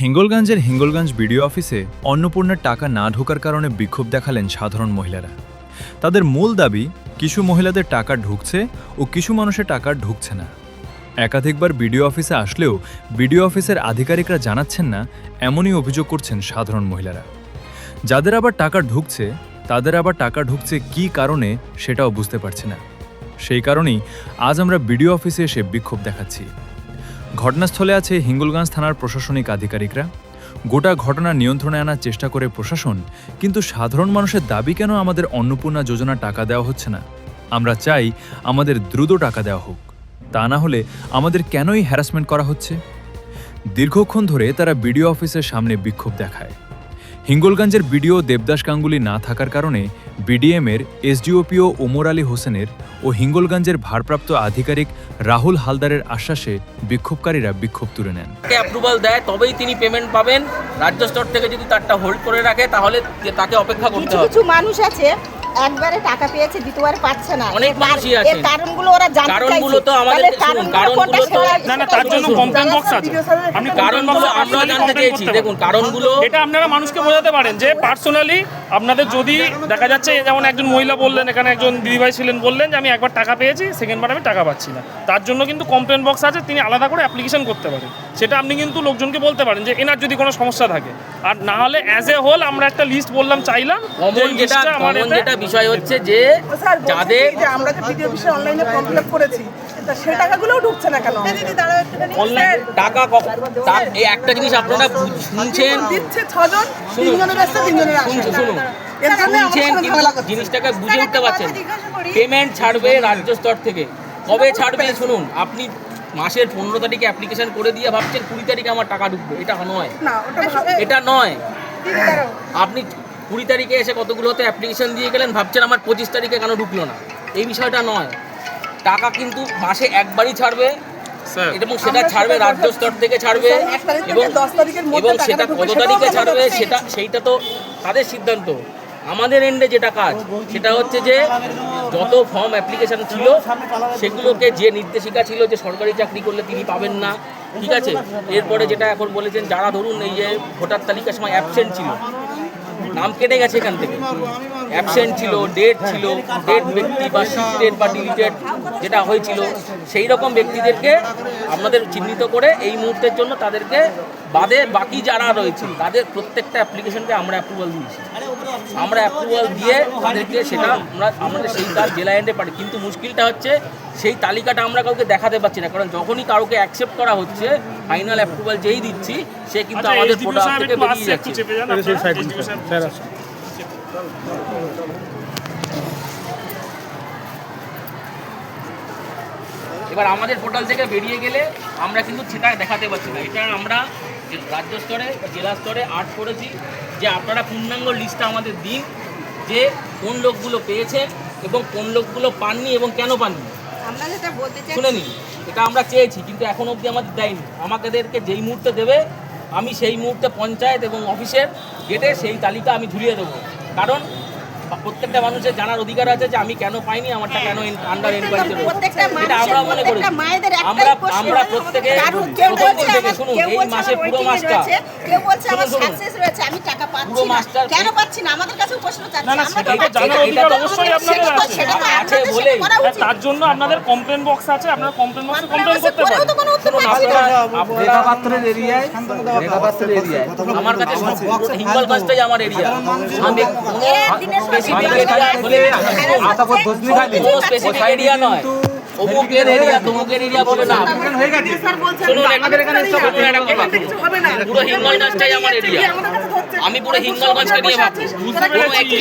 হিঙ্গলগঞ্জের Hingalganj BDO অফিসে অন্নপূর্ণার টাকা না ঢোকার কারণে বিক্ষোভ দেখালেন সাধারণ মহিলারা। তাদের মূল দাবি, কিছু মহিলাদের টাকা ঢুকছে ও কিছু মানুষের টাকা ঢুকছে না। একাধিকবার বিডিও অফিসে আসলেও বিডিও অফিসের আধিকারিকরা জানাচ্ছেন না, এমনই অভিযোগ করছেন সাধারণ মহিলারা। যাদের আবার টাকা ঢুকছে তাদের আবার টাকা ঢুকছে কী কারণে সেটাও বুঝতে পারছে না। সেই কারণেই আজ আমরা বিডিও অফিসে এসে বিক্ষোভ দেখাচ্ছি। ঘটনাস্থলে আছে হিঙ্গলগঞ্জ থানার প্রশাসনিক আধিকারিকরা। গোটা ঘটনা নিয়ন্ত্রণে আনার চেষ্টা করে প্রশাসন, কিন্তু সাধারণ মানুষের দাবি কেন আমাদের অন্নপূর্ণা যোজনা টাকা দেওয়া হচ্ছে না? আমরা চাই আমাদের দ্রুত টাকা দেওয়া হোক, তা না হলে আমাদের কেনই হ্যারাসমেন্ট করা হচ্ছে? দীর্ঘক্ষণ ধরে তারা বিডিও অফিসের সামনে বিক্ষোভ দেখায়। হিঙ্গলগঞ্জের বিডিও দেবদাস গাঙ্গুলি না থাকার কারণে বিডিএমের এসডিওপিও ওমর আলী হোসেনের ও হিঙ্গলগঞ্জের ভারপ্রাপ্ত আধিকারিক রাহুল হালদারের আশ্বাসে বিক্ষোভকারীরা বিক্ষোভ তুলে নেন। অ্যাপ্রুভাল দেয় তবেই তিনি পেমেন্ট পাবেন। রাজ্য স্তর থেকে যদি তারটা হোল্ড করে রাখে তাহলে তাকে অপেক্ষা করতে হবে। কিছু মানুষ আছে একবারে টাকা পেয়েছে, দ্বিতীয়বার পাচ্ছে না। অনেক মানুষই আছে। এর কারণগুলো ওরা জানতে চাইছে। কারণগুলো তো আমাদের শুনুন, কারণগুলো তো না তার জন্য কমপ্লেন বক্স আছে। আপনি কারণগুলো আমরা জানতে চেয়েছি। দেখুন কারণগুলো এটা আপনারা মানুষকে বোঝাতে পারেন যে পার্সোনালি আপনাদের যদি দেখা যাচ্ছে, যেমন একজন মহিলা বললেন, এখানে একজন দিদিভাই ছিলেন, বললেন যে আমি একবার টাকা পেয়েছি, সেকেন্ডবার আমি টাকা পাচ্ছি না। তার জন্য কিন্তু কমপ্লেন বক্স আছে, তিনি আলাদা করে অ্যাপ্লিকেশন করতে পারেন। সেটা আপনি কিন্তু লোকজনকে বলতে পারেন যে এনার যদি কোনো সমস্যা থাকে। আর না হলে অ্যাজ এ হোল আমরা একটা লিস্ট বললাম, চাইলাম যেটা বিষয় হচ্ছে যে যাদের আমরা যে ভিডিও বিষয়ে অনলাইনে ফর্ম ফিল আপ করেছি, সেই টাকাগুলোও ঢুকছে না কেন? অনলাইন টাকা তার এই একটা জিনিস আপনারা শুনছেন, দিচ্ছে 6 জন, 3 জনের আসছে, 3 জনের আসছে। শুনুন শুনছেন, কিন্তু জিনিসটাকে বুঝে উঠতে পারছেন। পেমেন্ট ছাড়বে রাজ্য স্তর থেকে, কবে ছাড়বে শুনুন। আপনি মাসের 15 তারিখে অ্যাপ্লিকেশন করে দিয়ে ভাবছেন 20 তারিখে আমার টাকা ঢুকবে, এটা নয়। এটা নয়। আপনি 20 তারিখে এসে কতগুলোতে অ্যাপ্লিকেশন দিয়ে গেলেন, ভাবছেন আমার 25 তারিখে কেন ঢুকলো না। এই বিষয়টা নয়। টাকা কিন্তু মাসে একবারই ছাড়বে, এবং সেটা ছাড়বে রাজ্য স্তর থেকে ছাড়বে, এবং সেটা কত তারিখে ছাড়বে সেইটা তো তাদের সিদ্ধান্ত। আমাদের এন্ডে যেটা কাজ সেটা হচ্ছে যে যত ফর্ম অ্যাপ্লিকেশন ছিল সেগুলোকে, যে নির্দেশিকা ছিল যে সরকারি চাকরি করলে তিনি পাবেন না, ঠিক আছে। এরপরে যেটা এখন বলেছেন, যারা ধরুন এই যে ভোটার তালিকার সময় অ্যাবসেন্ট ছিল, নাম কেটে গেছে এখান থেকে, অ্যাবসেন্ট ছিল, ডেট ছিল, ডেট ব্যক্তি বা শিফটেড বা ডিলিটেড যেটা হয়েছিল, সেই রকম ব্যক্তিদেরকে আমাদের চিহ্নিত করে এই মুহূর্তের জন্য তাদেরকে বাদে বাকি যারা রয়েছে তাদের প্রত্যেকটা অ্যাপ্লিকেশনকে আমরা অ্যাপ্রুভাল দিয়েছি। আমরা অ্যাপ্রুভাল দিয়ে তাদেরকে সেটা আমাদের সেই কাজ জেলা এন্ডে পারি। কিন্তু মুশকিলটা হচ্ছে সেই তালিকাটা আমরা কাউকে দেখাতে পারছি না, কারণ যখনই কাউকে অ্যাকসেপ্ট করা হচ্ছে, ফাইনাল অ্যাপ্রুভাল যেই দিচ্ছি, সে কিন্তু আমাদের প্রোডাক্ট থেকে বেরিয়ে যাচ্ছে। এবার আমাদের পোর্টাল থেকে বেরিয়ে গেলে আমরা কিন্তু সেটা দেখাতে পারছি না। এটা আমরা রাজ্য স্তরে জেলা স্তরে আর্ট করেছি যে আপনারা পূর্ণাঙ্গ লিস্টটা আমাদের দিন, যে কোন লোকগুলো পেয়েছেন এবং কোন লোকগুলো পাননি এবং কেন পাননি। শুনে নিন, এটা আমরা চেয়েছি, কিন্তু এখন অবধি আমাদের দেয়নি। আমাদেরকে যেই মুহূর্তে দেবে, আমি সেই মুহূর্তে পঞ্চায়েত এবং অফিসের গেটে সেই তালিকা আমি ঝুলিয়ে দেবো। কারণ প্রত্যেকটা মানুষের জানার অধিকার আছে যে আমি কেন পাইনি, আমারটা কেন আন্ডার এনকোয়ারি ছিল। এটা আমরা মনে করি, আমরা প্রত্যেকে শুনুন, এই মাসে পুরো মাসটা পুরো মাসটা আছে বলেই তার জন্য আপনাদের কমপ্লেন বক্স আছে, আপনারা কমপ্লেন বক্সে কমপ্লেন করতে পারেন। আমার কাছে হিঙ্গলগঞ্জটাই আমার এরিয়া। আমি স্পেসিফিক এরিয়া নয়, অমুকের এরিয়া তমুকের এরিয়া বলে না। শুনুন, পুরো হিঙ্গলগঞ্জটাই আমার এরিয়া। আমি পুরো হিঙ্গলগঞ্জকে নিয়ে ভাবছি, কোনো একটি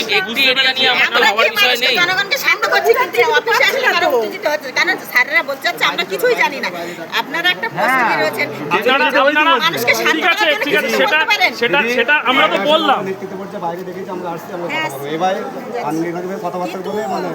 এরিয়া নিয়ে আমার তো ভাবার বিষয় নেই। জনগণকে শান্ত করছি, কিন্তু অফিসে আসলে তারা উত্তেজিত হচ্ছে, কারণ স্যারেরা বলছে আমরা কিছুই জানি না। আপনারা একটা পোস্টে রয়েছেন, মানুষকে শান্ত করার জন্য কিছু করতে পারেন। সেটা আমরা তো বললাম। বাইরে দেখেছি, আমরা আসছি, আমরা কথা বলবো। এবার কথাবার্তা বলে মানে